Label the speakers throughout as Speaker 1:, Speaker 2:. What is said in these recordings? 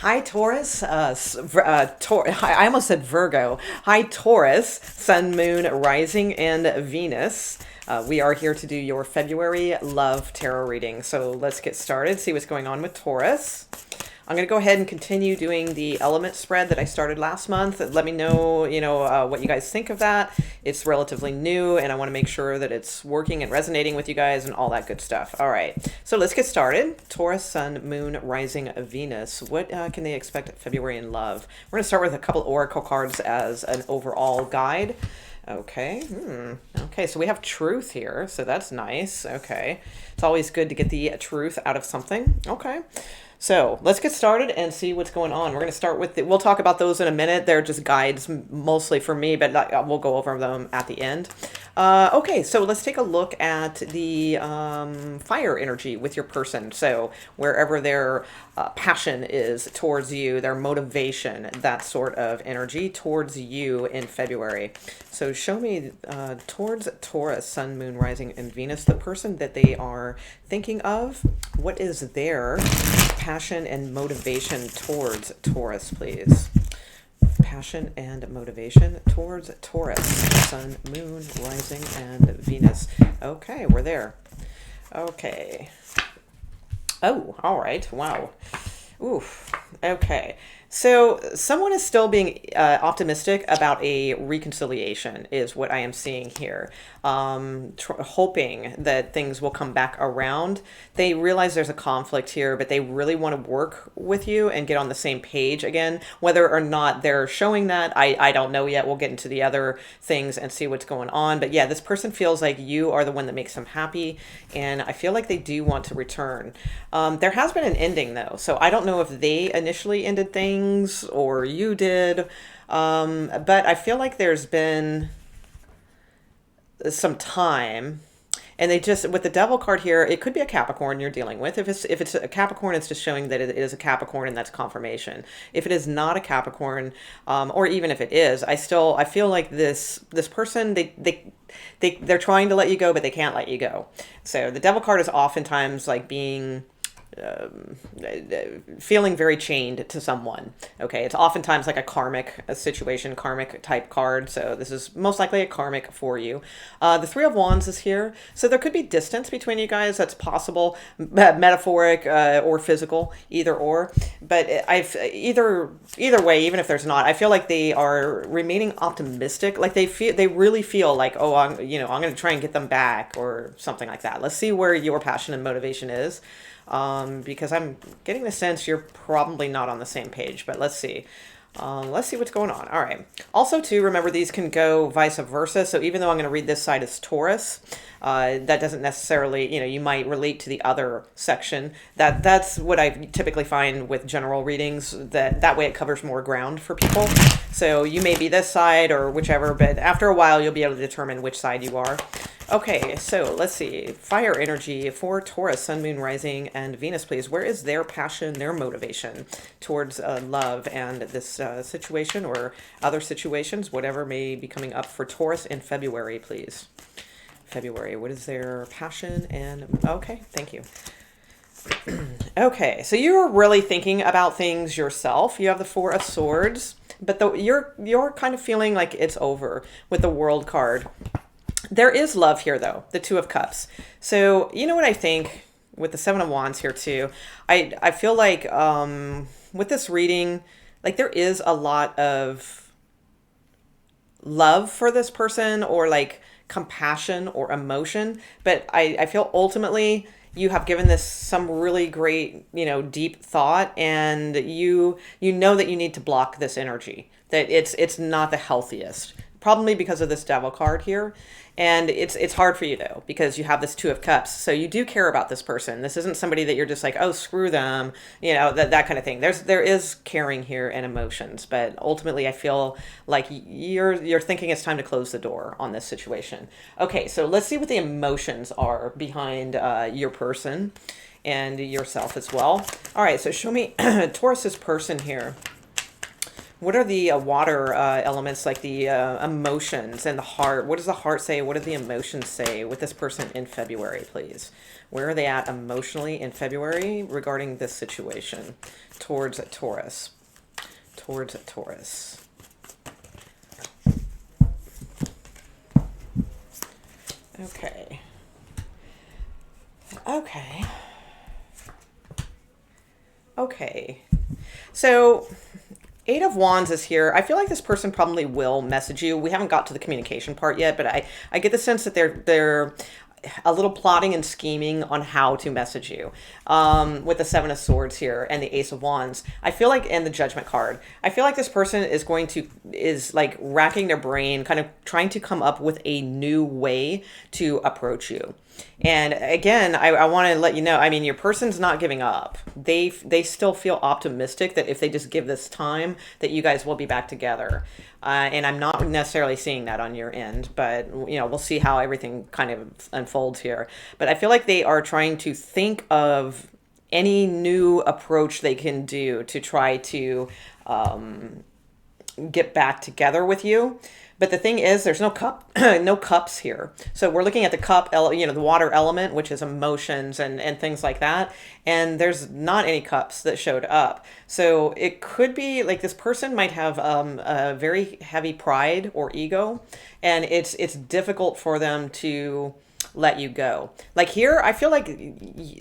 Speaker 1: Hi, Taurus. I almost said Virgo. Hi, Taurus, Sun, Moon, Rising, and Venus. We are here to do your February love tarot reading. So let's get started, see what's going on with Taurus. I'm going to go ahead and continue doing the element spread that I started last month. Let me know, what you guys think of that. It's relatively new, and I want to make sure that it's working and resonating with you guys and all that good stuff. All right, so let's get started. Taurus, Sun, Moon, Rising, Venus. What can they expect February in love? We're going to start with a couple oracle cards as an overall guide. Okay. Okay, so we have truth here, so that's nice. Okay. It's always good to get the truth out of something. Okay. So let's get started and see what's going on. We're going to start with we'll talk about those in a minute. They're just guides mostly for me, but we'll go over them at the end. Okay, so let's take a look at the fire energy with your person. So wherever their passion is towards you, their motivation, that sort of energy towards you in February. So show me towards Taurus, Sun, Moon, Rising, and Venus, the person that they are thinking of. What is their passion and motivation towards Taurus, please? Passion and motivation towards Taurus, Sun, Moon, Rising, and Venus. Okay, we're there. Okay. Oh, all right. Wow. Oof. Okay. So someone is still being optimistic about a reconciliation is what I am seeing here. Hoping that things will come back around. They realize there's a conflict here, but they really want to work with you and get on the same page again. Whether or not they're showing that, I don't know yet. We'll get into the other things and see what's going on. But yeah, this person feels like you are the one that makes them happy, and I feel like they do want to return. There has been an ending though, so I don't know if they initially ended things or you did, but I feel like there's been some time, and they just, with the devil card here, it could be a Capricorn you're dealing with. If it's a Capricorn, it's just showing that it is a Capricorn, and that's confirmation. If it is not a Capricorn, or even if it is, I feel like this person, they're trying to let you go, but they can't let you go. So the devil card is oftentimes like being feeling very chained to someone. Okay, it's oftentimes like a situation, karmic type card. So this is most likely a karmic for you. The Three of Wands is here, so there could be distance between you guys. That's possible, metaphoric or physical, either or. But either way, even if there's not, I feel like they are remaining optimistic. Like they really feel like, oh, I'm going to try and get them back or something like that. Let's see where your passion and motivation is. Because I'm getting the sense you're probably not on the same page, but let's see. Let's see what's going on. All right. Also, too, remember these can go vice versa. So even though I'm going to read this side as Taurus, that doesn't necessarily, you might relate to the other section. That's what I typically find with general readings, that way it covers more ground for people. So you may be this side or whichever, but after a while, you'll be able to determine which side you are. Okay, so let's see. Fire energy for Taurus, Sun, Moon, Rising, and Venus, please. Where is their passion, their motivation towards love and this situation or other situations, whatever may be coming up for Taurus in February, please? February, what is their passion and... Okay, thank you. Okay, so you're really thinking about things yourself. You have the Four of Swords, but you're kind of feeling like it's over with the World card. There is love here, though, the Two of Cups. So, you know what I think with the Seven of Wands here, too? I feel like with this reading, like there is a lot of love for this person or like compassion or emotion. But I feel ultimately you have given this some really great, deep thought, and you know that you need to block this energy, that it's not the healthiest. Probably because of this devil card here. And it's hard for you, though, because you have this Two of Cups. So you do care about this person. This isn't somebody that you're just like, oh, screw them, that kind of thing. There is caring here and emotions. But ultimately, I feel like you're thinking it's time to close the door on this situation. Okay, so let's see what the emotions are behind your person and yourself as well. All right, so show me Taurus's person here. What are the water elements, like the emotions and the heart? What does the heart say? What do the emotions say with this person in February, please? Where are they at emotionally in February regarding this situation towards a Taurus? Towards a Taurus. Okay. Okay. Okay. So, Eight of Wands is here. I feel like this person probably will message you. We haven't got to the communication part yet, but I get the sense that they're a little plotting and scheming on how to message you. With the Seven of Swords here and the Ace of Wands, I feel like, and the Judgment card, I feel like this person is like racking their brain, kind of trying to come up with a new way to approach you. And again, I want to let you know, I mean, your person's not giving up. They still feel optimistic that if they just give this time, that you guys will be back together. And I'm not necessarily seeing that on your end, but we'll see how everything kind of unfolds here. But I feel like they are trying to think of any new approach they can do to try to get back together with you. But the thing is, there's no no cups here. So we're looking at the cup, the water element, which is emotions and things like that. And there's not any cups that showed up. So it could be like this person might have a very heavy pride or ego, and it's difficult for them to let you go. Like here, I feel like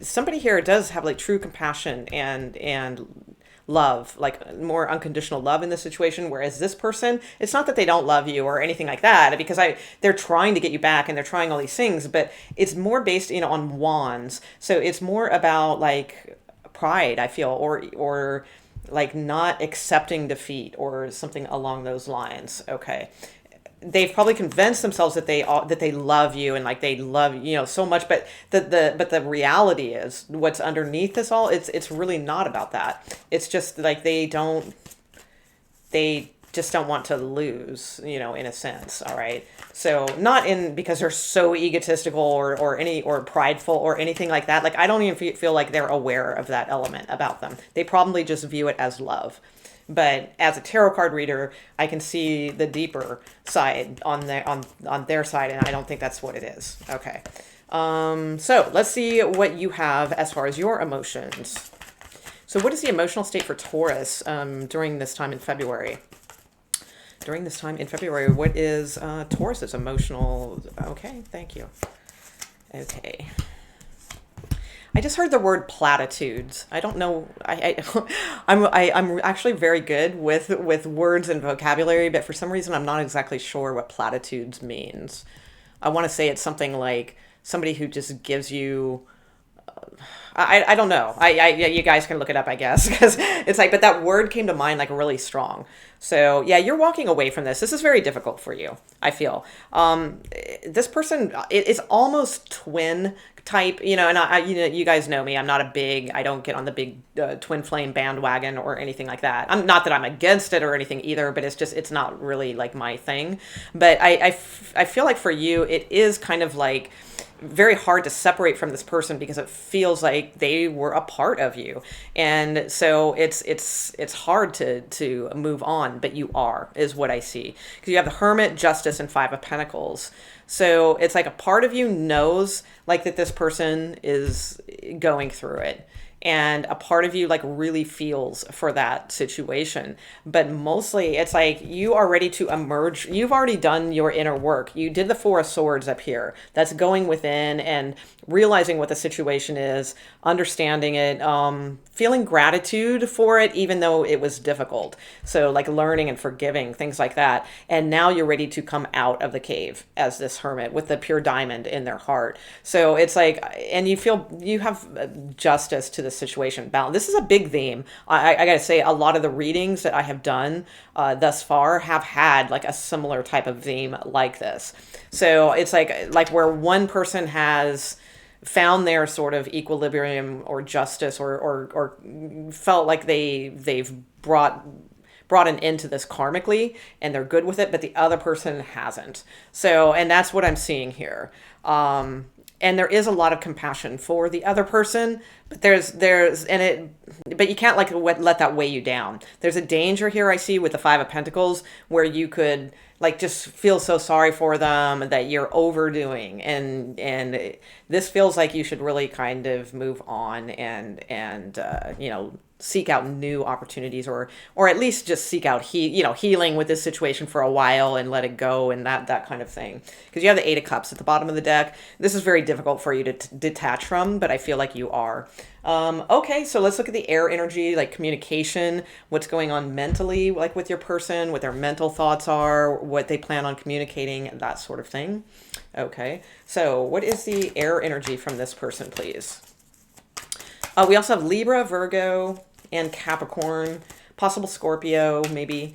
Speaker 1: somebody here does have like true compassion and love, like more unconditional love in this situation, whereas this person, it's not that they don't love you or anything like that, because they're trying to get you back and they're trying all these things, but it's more based on wands. So it's more about like pride, I feel, or like not accepting defeat or something along those lines. Okay, they've probably convinced themselves that they love you and like they love so much, but the reality is what's underneath this all, it's really not about that. It's just like they just don't want to lose, in a sense. All right. So not because they're so egotistical or prideful or anything like that. Like I don't even feel like they're aware of that element about them. They probably just view it as love. But as a tarot card reader, I can see the deeper side on their side, and I don't think that's what it is. Okay. So let's see what you have as far as your emotions. So what is the emotional state for Taurus during this time in February? During this time in February, what is Taurus's emotional? Okay, thank you. Okay. I just heard the word platitudes. I don't know. I'm actually very good with words and vocabulary, but for some reason I'm not exactly sure what platitudes means. I want to say it's something like somebody who just gives you. I don't know. You guys can look it up, I guess, because it's like, but that word came to mind like really strong. So yeah, you're walking away from this. This is very difficult for you, I feel. This person, it's almost twin type, and you guys know me. I don't get on the big twin flame bandwagon or anything like that. I'm not that I'm against it or anything either, but it's not really like my thing. But I feel like for you, it is kind of like very hard to separate from this person because it feels like they were a part of you, and so it's hard to move on, but you is what I see, because you have the Hermit, Justice, and Five of Pentacles. So it's like a part of you knows like that this person is going through it, and a part of you like really feels for that situation. But mostly it's like you are ready to emerge. You've already done your inner work. You did the Four of Swords up here. That's going within and realizing what the situation is, understanding it, feeling gratitude for it, even though it was difficult. So like learning and forgiving, things like that. And now you're ready to come out of the cave as this Hermit with the pure diamond in their heart. So it's like, and you feel you have justice to the situation. Balance. This is a big theme. I gotta say, a lot of the readings that I have done thus far have had like a similar type of theme like this. So it's like where one person has found their sort of equilibrium or justice or felt like they've brought an end to this karmically and they're good with it, but the other person hasn't. So, and that's what I'm seeing here. and there is a lot of compassion for the other person, but but you can't like let that weigh you down. There's a danger here I see with the Five of Pentacles where you could like just feel so sorry for them that you're overdoing, and this feels like you should really kind of move on and seek out new opportunities, or at least just seek out healing with this situation for a while and let it go, and that kind of thing, because you have the Eight of Cups at the bottom of the deck. This is very difficult for you to detach from, but I feel like you are. Okay, so let's look at the air energy, like communication, what's going on mentally, like with your person, what their mental thoughts are, what they plan on communicating, that sort of thing. Okay, so what is the air energy from this person, please? We also have Libra, Virgo, and Capricorn, possible Scorpio, maybe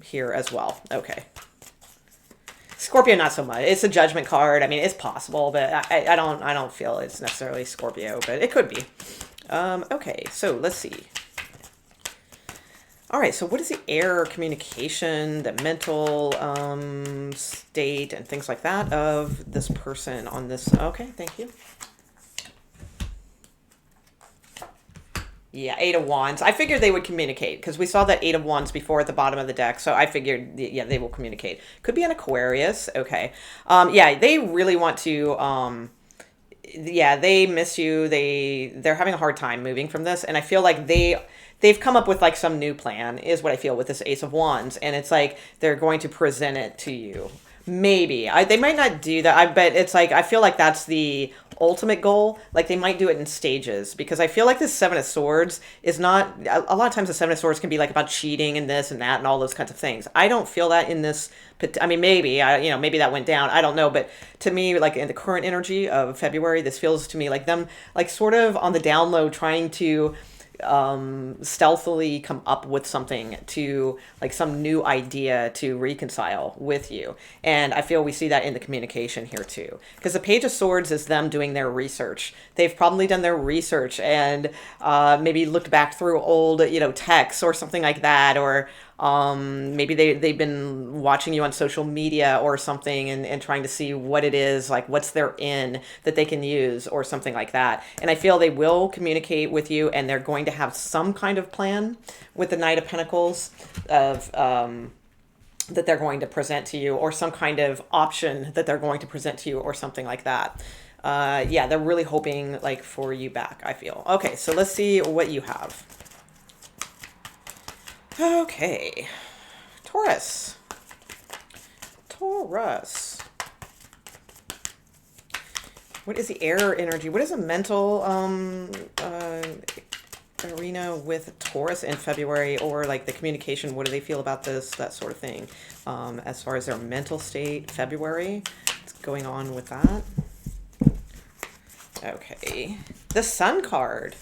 Speaker 1: here as well. Okay. Scorpio, not so much. It's a Judgment card. I mean, it's possible, but I don't feel it's necessarily Scorpio, but it could be. Okay, so let's see. All right, so what is the air communication, the mental state, and things like that of this person on this? Okay, thank you. Yeah, Eight of Wands. I figured they would communicate because we saw that Eight of Wands before at the bottom of the deck. So I figured, yeah, they will communicate. Could be an Aquarius. Okay. Yeah, they really want to, yeah, they miss you. They're having a hard time moving from this. And I feel like they've come up with like some new plan is what I feel with this Ace of Wands. And it's like they're going to present it to you. Maybe. They might not do that. But it's like, I feel like that's the ultimate goal. Like they might do it in stages, because I feel like this Seven of Swords is not, a lot of times the Seven of Swords can be like about cheating and this and that and all those kinds of things. I don't feel that in this. I mean, maybe, maybe that went down. I don't know. But to me, like in the current energy of February, this feels to me like them, like sort of on the down low, trying to stealthily come up with something, to like some new idea to reconcile with you. And I feel we see that in the communication here too, because the Page of Swords is them doing their research. They've probably done their research and maybe looked back through old texts or something like that, or maybe they've been watching you on social media or something, and trying to see what it is, like what's their in that they can use or something like that. And I feel they will communicate with you, and they're going to have some kind of plan with the Knight of Pentacles of that they're going to present to you, or some kind of option that they're going to present to you, or something like that. Yeah, they're really hoping like for you back, I feel. Okay, so let's see what you have. Okay, Taurus. What is the air energy? What is a mental arena with Taurus in February, or like the communication? What do they feel about this? That sort of thing. As far as their mental state, February, what's going on with that? Okay, the Sun card,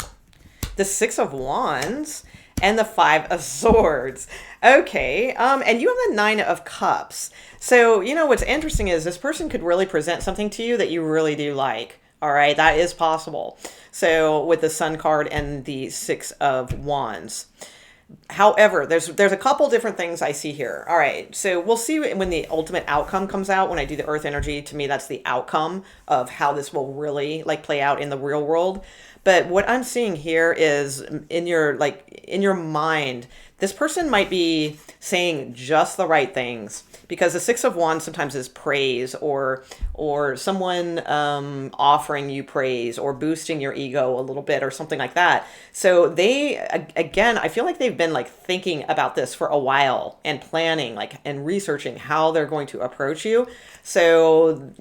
Speaker 1: the Six of Wands, and the Five of Swords. Okay, and you have the Nine of Cups. So, what's interesting is this person could really present something to you that you really do like. All right, that is possible. So, with the Sun card and the Six of Wands. However, there's a couple different things I see here. All right, so we'll see when the ultimate outcome comes out. When I do the Earth energy, to me, that's the outcome of how this will really like play out in the real world. But what I'm seeing here is in your mind, this person might be saying just the right things, because the Six of Wands sometimes is praise, or someone offering you praise, or boosting your ego a little bit, or something like that. So they, again, I feel like they've been like thinking about this for a while, and planning and researching how they're going to approach you. So,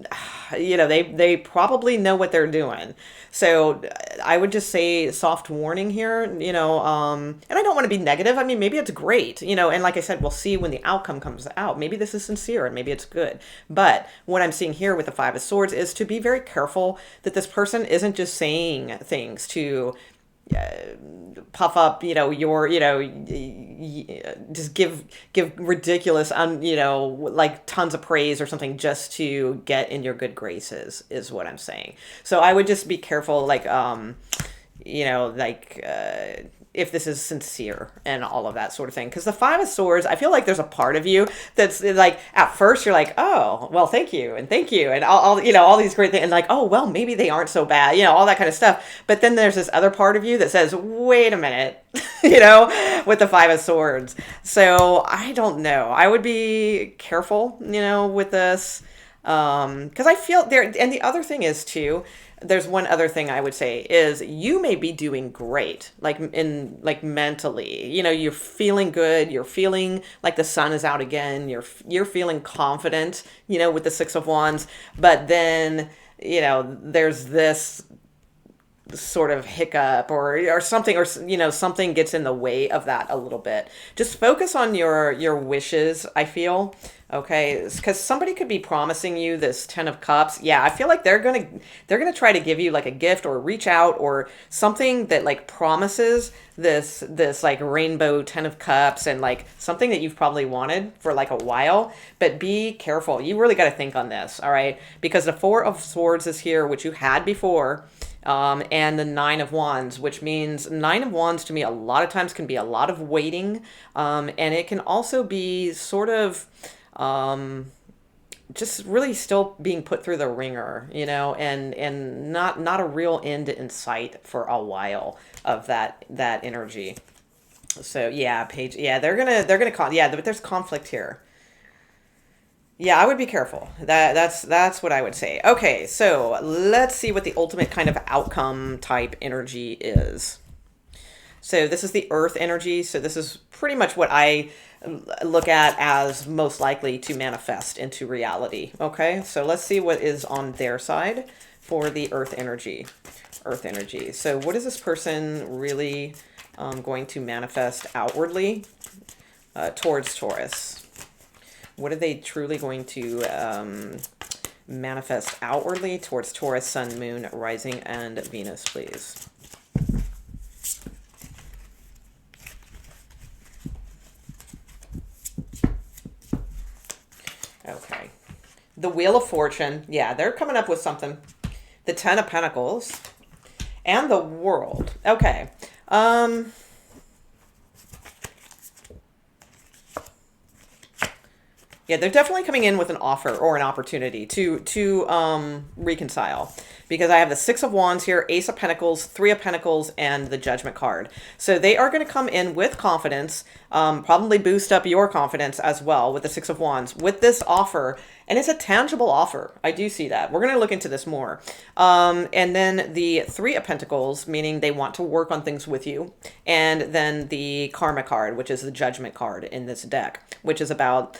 Speaker 1: they probably know what they're doing. So I would just say soft warning here, and I don't want to be negative. I mean, maybe it's great, and like I said, we'll see when the outcome comes out. Maybe this is sincere and maybe it's good. But what I'm seeing here with the Five of Swords is to be very careful that this person isn't just saying things to puff up, just give ridiculous, like tons of praise or something, just to get in your good graces, is what I'm saying. So I would just be careful, if this is sincere and all of that sort of thing. Because the Five of Swords, I feel like there's a part of you that's like, at first you're like, oh, well, thank you, and all you know, all these great things, and like, oh, well, maybe they aren't so bad, you know, all that kind of stuff. But then there's this other part of you that says, wait a minute, you know, with the Five of Swords. So I don't know. I would be careful, you know, with this. Because I feel there, and the other thing is too, there's one other thing I would say is you may be doing great, like mentally, you know, you're feeling good, you're feeling like the sun is out again, you're feeling confident, you know, with the Six of Wands, but then, you know, there's this sort of hiccup or something, or you know, something gets in the way of that a little bit. Just focus on your wishes, I feel. Okay, because somebody could be promising you this Ten of Cups. Yeah, I feel like they're gonna try to give you like a gift or reach out or something that like promises this like rainbow Ten of Cups, and like something that you've probably wanted for like a while. But be careful. You really got to think on this, all right? Because the Four of Swords is here, which you had before. And the Nine of Wands, which means Nine of Wands to me a lot of times can be a lot of waiting, and it can also be sort of just really still being put through the ringer, you know, and not a real end in sight for a while of that energy. So yeah, Paige, yeah, yeah, but there's conflict here. Yeah, I would be careful. That's what I would say. Okay, so let's see what the ultimate kind of outcome type energy is. So this is the earth energy. So this is pretty much what I look at as most likely to manifest into reality. Okay, so let's see what is on their side for the earth energy. Earth energy. So what is this person really going to manifest outwardly towards Taurus? What are they truly going to manifest outwardly towards Taurus, Sun, Moon, Rising, and Venus, please? Okay. The Wheel of Fortune. Yeah, they're coming up with something. The Ten of Pentacles. And the World. Okay. Yeah, they're definitely coming in with an offer or an opportunity to reconcile, because I have the Six of Wands here, Ace of Pentacles, Three of Pentacles, and the Judgment card. So they are going to come in with confidence, probably boost up your confidence as well with the Six of Wands with this offer. And it's a tangible offer. I do see that. We're going to look into this more. And then the Three of Pentacles, meaning they want to work on things with you. And then the Karma card, which is the Judgment card in this deck, which is about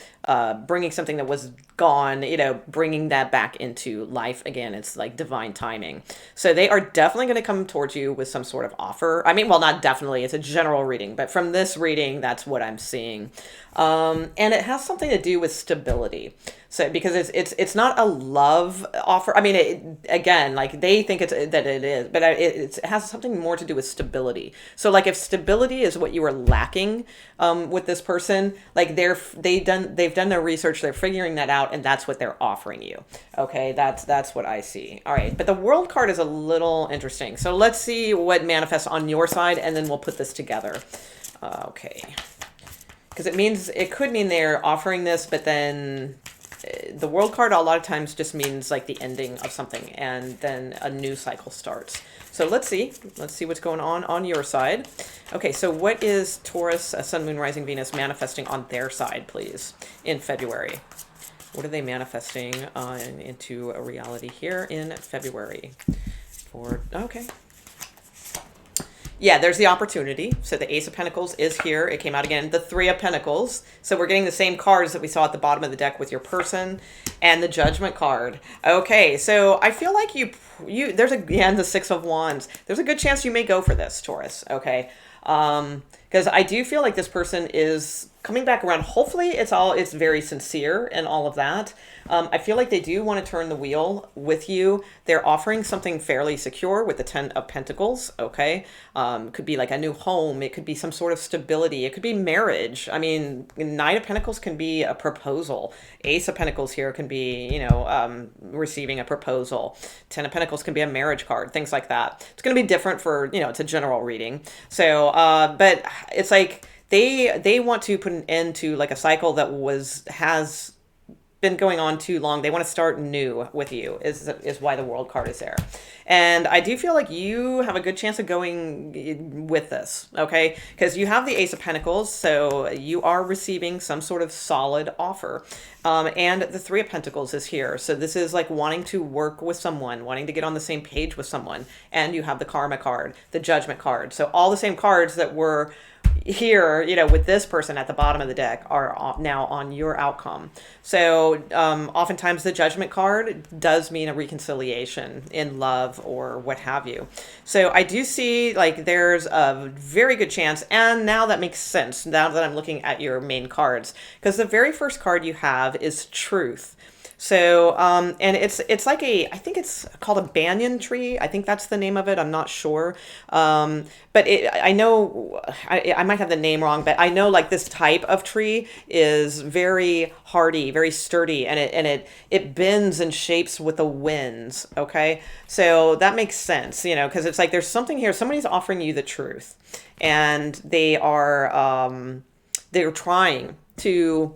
Speaker 1: bringing something that was gone, you know, bringing that back into life again. It's like divine timing. So they are definitely going to come towards you with some sort of offer. I mean, well, not definitely. It's a general reading. But from this reading, that's what I'm seeing. And it has something to do with stability. So because it's not a love offer. I mean, again, like they think that it is, but it has something more to do with stability. So like if stability is what you are lacking with this person, like they've done their research, they're figuring that out, and that's what they're offering you. Okay, that's what I see. All right, but the World card is a little interesting. So let's see what manifests on your side, and then we'll put this together. Okay, because it could mean they're offering this, but then the World card a lot of times just means like the ending of something, and then a new cycle starts. So let's see what's going on your side. Okay, so what is Taurus, Sun, Moon, Rising, Venus manifesting on their side, please, in February? What are they manifesting into a reality here in February? Okay. Yeah, there's the opportunity. So the Ace of Pentacles is here. It came out again. The Three of Pentacles. So we're getting the same cards that we saw at the bottom of the deck with your person. And the Judgment card. Okay, so I feel like there's the Six of Wands. There's a good chance you may go for this, Taurus. Okay. Because because I do feel like this person is coming back around. Hopefully it's very sincere and all of that. I feel like they do want to turn the wheel with you. They're offering something fairly secure with the 10 of Pentacles. Okay. Could be like a new home. It could be some sort of stability. It could be marriage. I mean, Nine of Pentacles can be a proposal. Ace of Pentacles here can be, receiving a proposal. 10 of Pentacles can be a marriage card, things like that. It's going to be different for, it's a general reading. So, but it's like they want to put an end to like a cycle that has been going on too long. They want to start new with you is why the World card is there. And I do feel like you have a good chance of going with this, okay? Because you have the Ace of Pentacles, so you are receiving some sort of solid offer. And the Three of Pentacles is here. So this is like wanting to work with someone, wanting to get on the same page with someone. And you have the Karma card, the Judgment card. So all the same cards that were here, with this person at the bottom of the deck are now on your outcome. So oftentimes the Judgment card does mean a reconciliation in love or what have you. So I do see like there's a very good chance, and now that makes sense now that I'm looking at your main cards, because the very first card you have is Truth. So, and it's like I think it's called a banyan tree. I think that's the name of it. I'm not sure. But I know, I might have the name wrong, but I know like this type of tree is very hardy, very sturdy, and it bends and shapes with the winds. Okay. So that makes sense, because it's like, there's something here. Somebody's offering you the truth, and they're trying to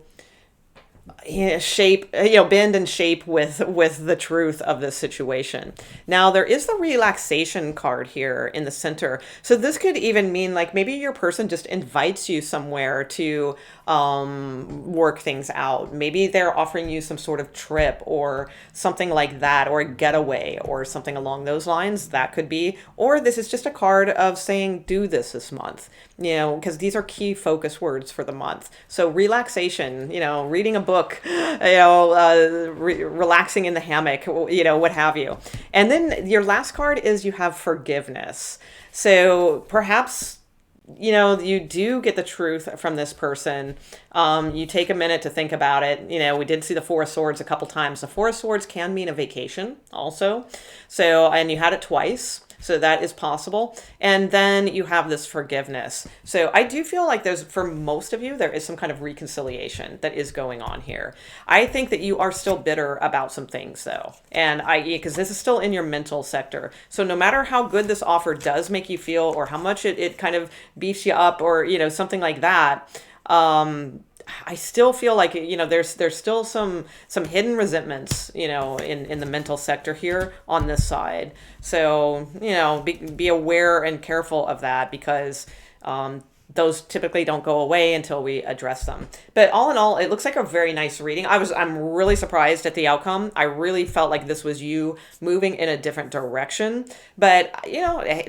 Speaker 1: shape, bend and shape with the truth of this situation. Now there is the relaxation card here in the center. So this could even mean like maybe your person just invites you somewhere to work things out. Maybe they're offering you some sort of trip or something like that, or a getaway or something along those lines. That could be, or this is just a card of saying, do this month, because these are key focus words for the month. So relaxation, reading a book, relaxing in the hammock, what have you. And then your last card is you have forgiveness. So perhaps you do get the truth from this person. You take a minute to think about it. We did see the Four of Swords a couple times. The Four of Swords can mean a vacation also. So, and you had it twice. So that is possible. And then you have this forgiveness. So I do feel like for most of you, there is some kind of reconciliation that is going on here. I think that you are still bitter about some things though. And because this is still in your mental sector. So no matter how good this offer does make you feel, or how much it kind of beefs you up, or, something like that, I still feel like, there's still some hidden resentments, in the mental sector here on this side. So, be aware and careful of that, because those typically don't go away until we address them. But all in all, it looks like a very nice reading. I'm really surprised at the outcome. I really felt like this was you moving in a different direction. But,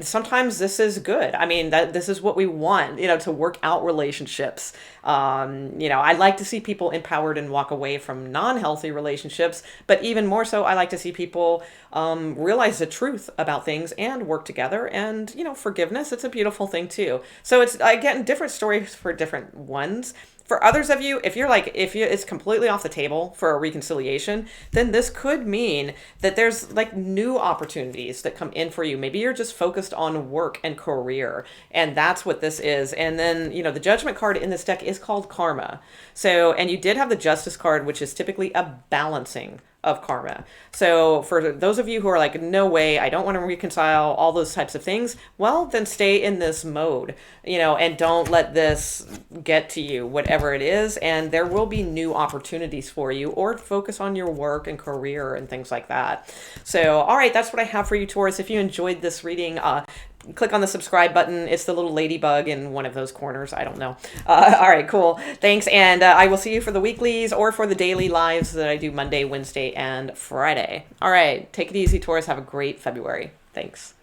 Speaker 1: sometimes this is good. I mean, this is what we want, to work out relationships. I like to see people empowered and walk away from non-healthy relationships. But even more so, I like to see people realize the truth about things and work together. And, forgiveness, it's a beautiful thing too. So it's, again, different stories for different ones. For others of you, if it's completely off the table for a reconciliation, then this could mean that there's like new opportunities that come in for you. Maybe you're just focused on work and career, and that's what this is. And then, the Judgment card in this deck is called Karma. So, and you did have the Justice card, which is typically a balancing of karma. So for those of you who are like, no way, I don't want to reconcile, all those types of things, well, then stay in this mode, and don't let this get to you, whatever it is. And there will be new opportunities for you, or focus on your work and career and things like that. So, all right, that's what I have for you, Taurus. If you enjoyed this reading, click on the subscribe button. It's the little ladybug in one of those corners. I don't know. All right, cool. Thanks. And I will see you for the weeklies or for the daily lives that I do Monday, Wednesday, and Friday. All right. Take it easy, Taurus. Have a great February. Thanks.